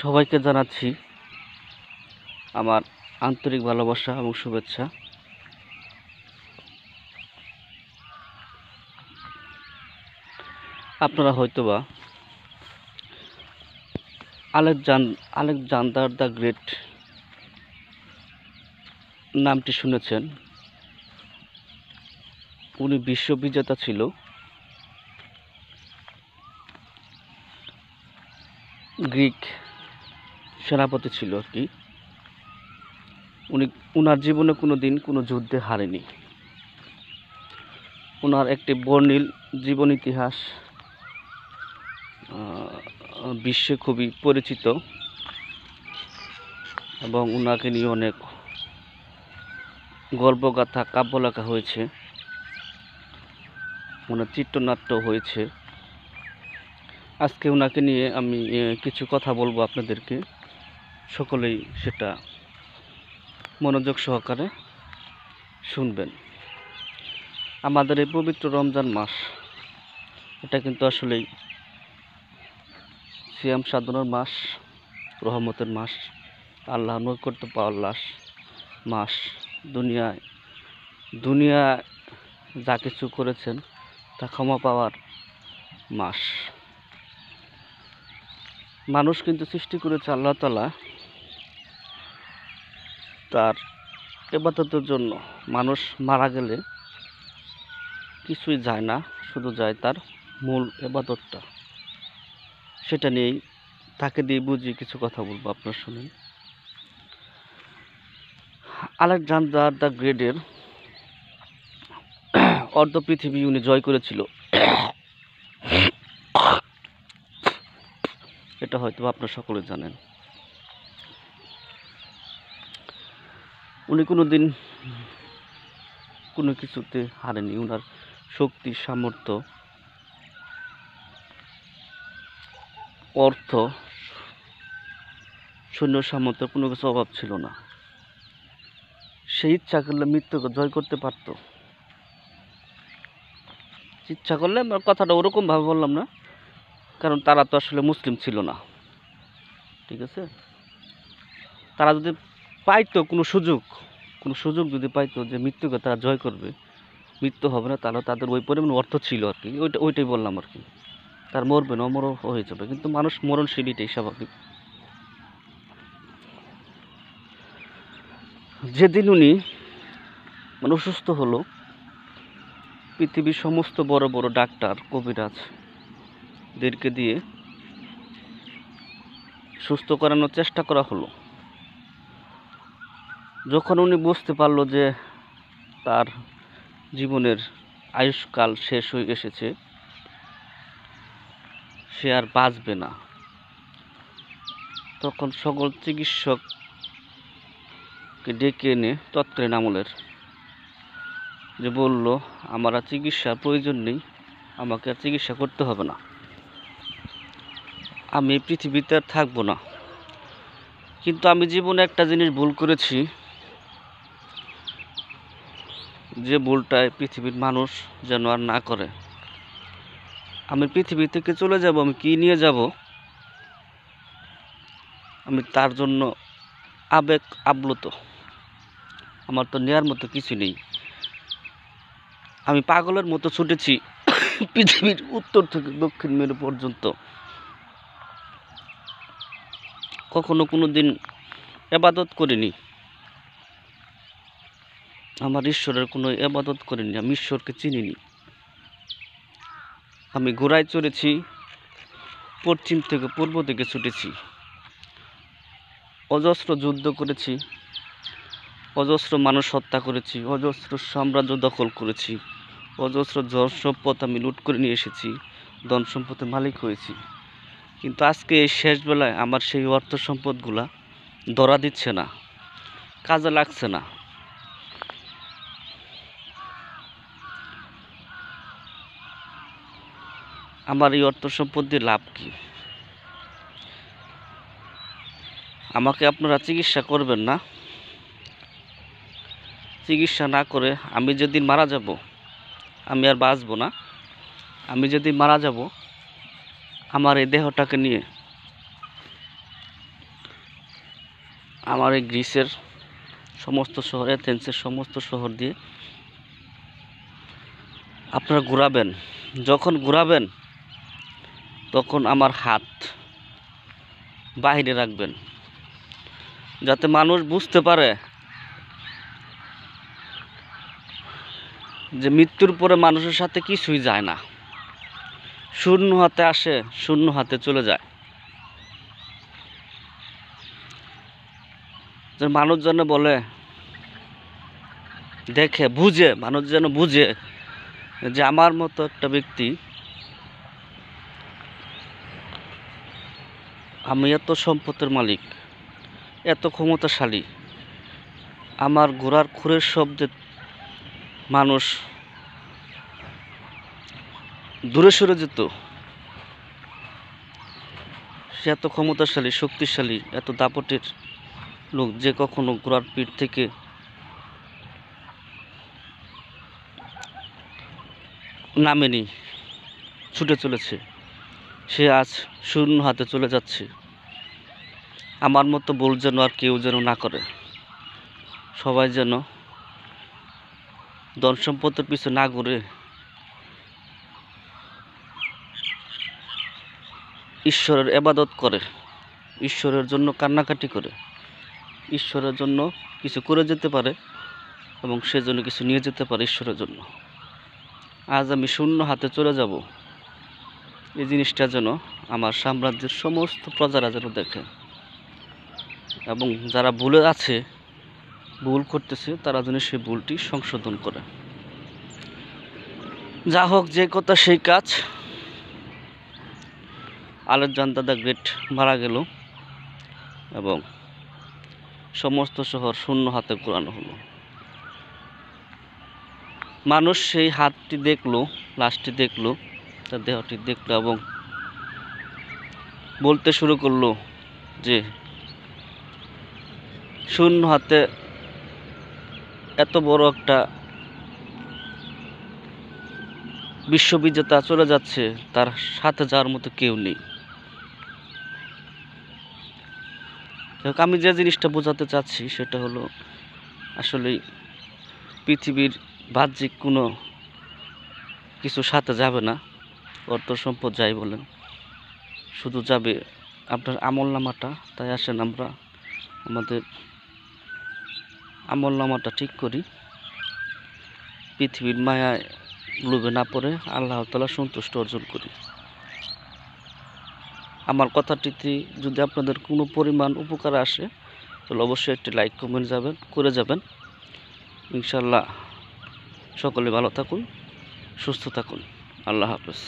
সবাইকে জানাচ্ছি আমার আন্তরিক ভালোবাসা এবং শুভেচ্ছা। আপনারা হয়তোবা আলেকজান্ডার দ্য গ্রেট নামটি শুনেছেন। উনি বিশ্ববিজেতা ছিল। গ্রিক সেনাপতি ছিল আর কি। উনার জীবনে কোনোদিন কোনো যুদ্ধে হারেনি। ওনার একটি বর্ণিল জীবন ইতিহাস বিশ্বে খুবই পরিচিত এবং ওনাকে নিয়ে অনেক গল্পগাথা কাব্য লেখা হয়েছে, ওনার চিত্রনাট্য হয়েছে। আজকে ওনাকে নিয়ে আমি কিছু কথা বলবো আপনাদেরকে, সকলেই সেটা মনোযোগ সহকারে শুনবেন। আমাদের এই পবিত্র রমজান মাস, এটা কিন্তু আসলেই সিয়াম সাধনার মাস, রহমতের মাস, আল্লাহ নৈকট্য পাওয়ার মাস। দুনিয়া যা কিছু করেছেন তা ক্ষমা পাওয়ার মাস। মানুষ কিন্তু সৃষ্টি করেছে আল্লাহ তাআলা তার ইবাদতের জন্য। মানুষ মারা গেলে কিছুই যায় না, শুধু যায় তার মূল ইবাদতটা। সেটা নিয়েই তাকে দিয়ে বুঝিয়ে কিছু কথা বলবো, আপনারা শুনুন। আলেকজান্ডার দ্য গ্রেটের অর্ধ পৃথিবী উনি জয় করেছিল, এটা হয়তো আপনারা সকলে জানেন। উনি কোনোদিন কোনো কিছুতে হারেনি। উনার শক্তি, সামর্থ্য, অর্থ, সৈন্য সামর্থ্য কোনো কিছু অভাব ছিল না। সে ইচ্ছা করলে মৃত্যুকে জয় করতে পারত। ইচ্ছা করলে, আমার কথাটা ওরকম ভাবে বললাম না, কারণ তারা তো আসলে মুসলিম ছিল না, ঠিক আছে। তারা যদি পাইতো কোনো সুযোগ যদি পাইতো যে মৃত্যুকে তারা জয় করবে, মৃত্যু হবে না, তাহলে তাদের ওই পরিমাণ অর্থ ছিল আর কি। ওইটাই বললাম আর কি। তার মরবে না, অমরও হয়ে যাবে, কিন্তু মানুষ মরণশীল, এটাই স্বাভাবিক। যেদিন উনি অসুস্থ হলো, পৃথিবীর সমস্ত বড় বড় ডাক্তার, কবিরাজদেরকে দিয়ে সুস্থ করানোর চেষ্টা করা হলো। যখন উনি বুঝতে পারলো যে তার জীবনের আয়ুষ্কাল শেষ হয়ে এসেছে, সে আর বাঁচবে না, তখন সকল চিকিৎসককে ডেকে এনে তৎকালীন আমলের যে বলল, আমার আর চিকিৎসার প্রয়োজন নেই, আমাকে আর চিকিৎসা করতে হবে না, আমি এই পৃথিবীতে আর থাকবো না। কিন্তু আমি জীবনে একটা জিনিস ভুল করেছি, যে ভুলটায় পৃথিবীর মানুষ যেন আর না করে। আমি পৃথিবী থেকে চলে যাব, আমি কি নিয়ে যাব, আমি তার জন্য আবেগ আপ্লুত। আমার তো নেয়ার মতো কিছু নেই। আমি পাগলের মতো ছুটেছি পৃথিবীর উত্তর থেকে দক্ষিণ মেরু পর্যন্ত। কখনো কোনো দিন ইবাদত করিনি, আমার ঈশ্বরের কোনো ইবাদত করিনি, আমি ঈশ্বরকে চিনিনি। আমি ঘোড়ায় চড়েছি, পশ্চিম থেকে পূর্ব দিকে ছুটেছি, অজস্র যুদ্ধ করেছি, অজস্র মানুষ হত্যা করেছি, অজস্র সাম্রাজ্য দখল করেছি, অজস্র ধন সম্পদ আমি লুট করে নিয়ে এসেছি, ধন সম্পদের মালিক হয়েছি। কিন্তু আজকে এই শেষ বেলায় আমার সেই অর্থ সম্পদগুলা ধরা দিচ্ছে না, কাজে লাগছে না। আমার এই অর্থ সম্পদ দিয়ে লাভ কি? আমাকে আপনারা চিকিৎসা করবেন না? চিকিৎসা না করে আমি যেদিন মারা যাব, আমি আর বাঁচবো না। আমি যেদিন মারা যাব, আমার এই দেহটাকে নিয়ে আমার এই গ্রিসের সমস্ত শহর, এথেন্সের সমস্ত শহর দিয়ে আপনারা ঘোরাবেন। যখন ঘোরাবেন তখন আমার হাত বাহিরে রাখবেন, যাতে মানুষ বুঝতে পারে যে মৃত্যুর পরে মানুষের সাথে কিছুই যায় না। শূন্য হাতে আসে, শূন্য হাতে চলে যায়। যে মানুষ যেন বলে, দেখে, বুঝে, মানুষ যেন বুঝে যে আমার মতো একটা ব্যক্তি, আমি এত সম্পদের মালিক, এত ক্ষমতাশালী, আমার ঘোড়ার খুরের শব্দে মানুষ দূরে সরে যেত। সে এত ক্ষমতাশালী, শক্তিশালী, এত দাপটের লোক যে কখনো ঘোড়ার পিঠ থেকে নামেনি, ছুটে চলেছে। সে আজ শূন্য হাতে চলে যাচ্ছে। আমার মতো ভুল যেন আর কেউ যেন না করে। সবাই যেন ধন সম্পদের পিছনে না ঘুরে ঈশ্বরের ইবাদত করে, ঈশ্বরের জন্য কান্নাকাটি করে, ঈশ্বরের জন্য কিছু করে যেতে পারে এবং সেজন্য কিছু নিয়ে যেতে পারে ঈশ্বরের জন্য। আজ আমি শূন্য হাতে চলে যাব, এই জিনিসটা যেন আমার সাম্রাজ্যের সমস্ত প্রজারা যেন দেখে, এবং যারা ভুলে আছে, ভুল করতেছে, তারা যেন সেই ভুলটি সংশোধন করে। যা হোক, যে কথা সেই কাজ। আলেকজান্ডার দ্য গ্রেট মারা গেল এবং সমস্ত শহর শূন্য হাতে ঘোরানো হলো। মানুষ সেই হাতটি দেখলো, লাশটি দেখলো, তার দেহটি দেখলো এবং বলতে শুরু করলো যে শূন্য হাতে এত বড় একটা বিশ্ববিজেতা চলে যাচ্ছে, তার সাথে যাওয়ার মতো কেউ নেই। আমি যে জিনিসটা বোঝাতে চাচ্ছি সেটা হলো, আসলে পৃথিবীর বাহ্যিক কোনো কিছু সাথে যাবে না, অর্থ সম্পদ যাই বলেন, শুধু যাবে আপনার আমলনামাটা। তাই আসেন আমরা আমাদের আমলনামাটা ঠিক করি, পৃথিবীর মায়ায় লোভে না পড়ে আল্লাহ তাআলা সন্তুষ্ট অর্জন করি। আমার কথাটিতে যদি আপনাদের কোনো পরিমাণ উপকার আসে তাহলে অবশ্যই একটি লাইক কমেন্ট করে যাবেন। ইনশাআল্লাহ সকলে ভালো থাকুন, সুস্থ থাকুন। আল্লাহ হাফেজ।